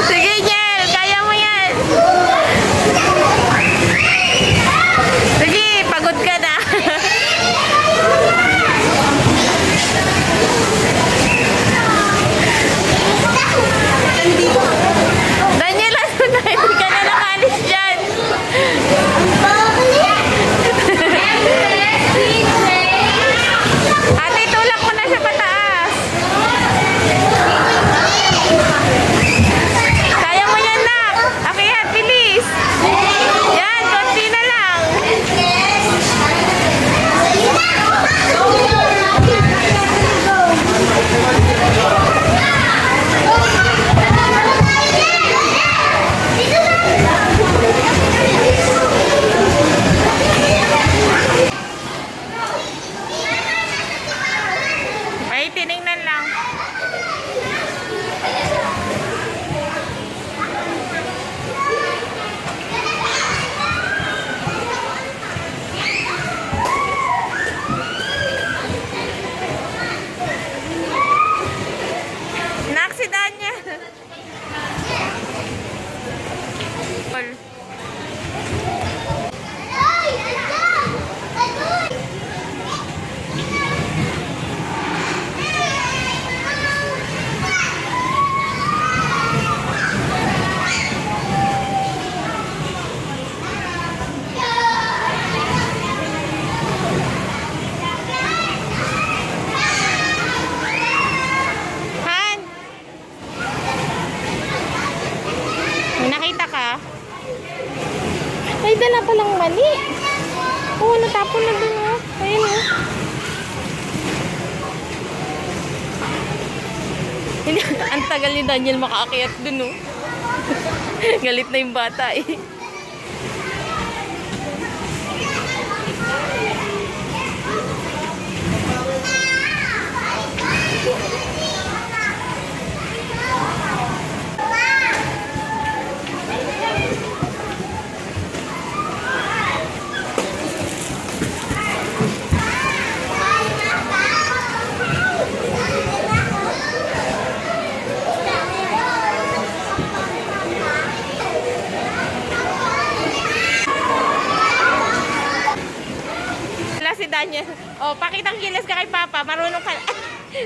Sige, Niel, kaya mo yan. Sige, pagod ka na. Daniel, ano na? Hindi ka na nakalis dyan. Ate, tulak mo na siya pataas. Kaya mo yan, nak. Akyat, bilis. Yan, konti na lang. Ay, tinignan lang. Nak, si Daniel. Han? May nakita ka? Ay, dala palang mali. Oo, natapon na dun, oh. Ayun, oh. Ang tagal ni Daniel makaakyat dun, oh. Galit na yung bata, eh. Si Daniel. Oh, pakitang gilas ka kay Papa. Marunong ka.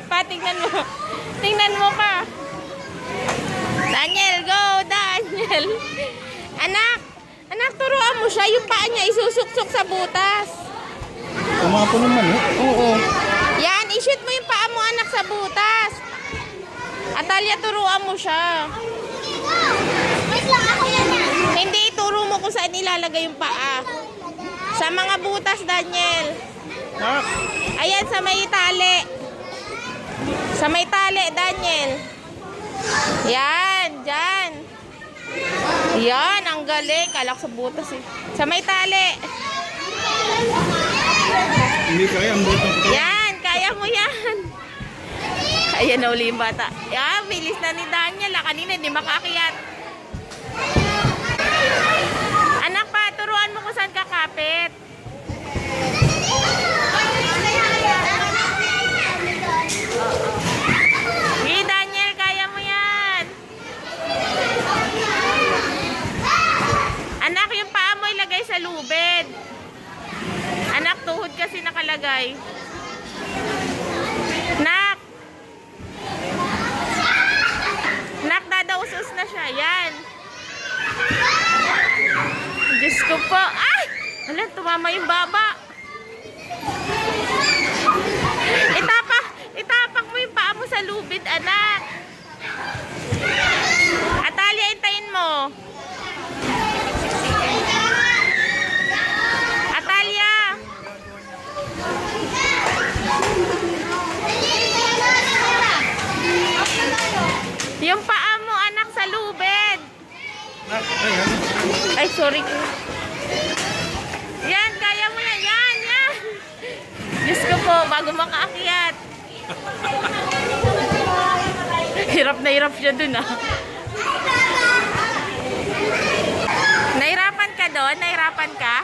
Pa, tingnan mo. Tingnan mo ka. Daniel, go, Daniel. Anak, turuan mo siya. Yung paa niya isusuksok sa butas. Tumapo naman, eh. Oo. Yan, ishoot mo yung paa mo, anak, sa butas. Atalia, turuan mo siya. Hindi, ituro mo kung saan ilalagay yung paa. Sa mga butas, Daniel. Ayan, sa may tali. Sa may tali, Daniel. Yan, dyan. Yan, ang galing. Kalak sa butas eh. Sa may tali. Hindi kaya ang butang ko. Yan, kaya mo yan. Ayan na uli yung bata. Yan, bilis na ni Daniel. Kanina, hindi makakiyat. Anak pa, turuan mo kung saan kakapit. Hey, Daniel, kaya mo yan. Anak, yung paa mo ilagay sa lubid. Anak, tuhod kasi nakalagay. Nak! Nak, dadausos na siya. Yan. Diyos ko po. Ay! Wala, tumama yung baba. Itapak mo yung paa mo sa lubid, anak. Atalia, intayin mo. Atalia. Yung paa mo, anak, sa lubid. Ay, sorry. Yan, kaya mo yan. Yan, yan. Diyos ko po, bago makaakyat. Hirap na hirap siya dun, ah. Nahirapan ka doon? Nahirapan ka?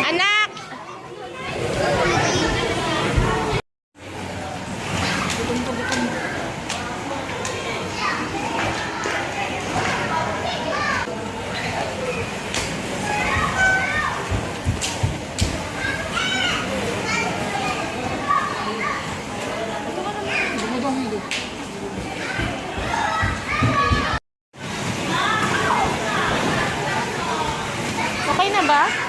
Anak! Okay na ba?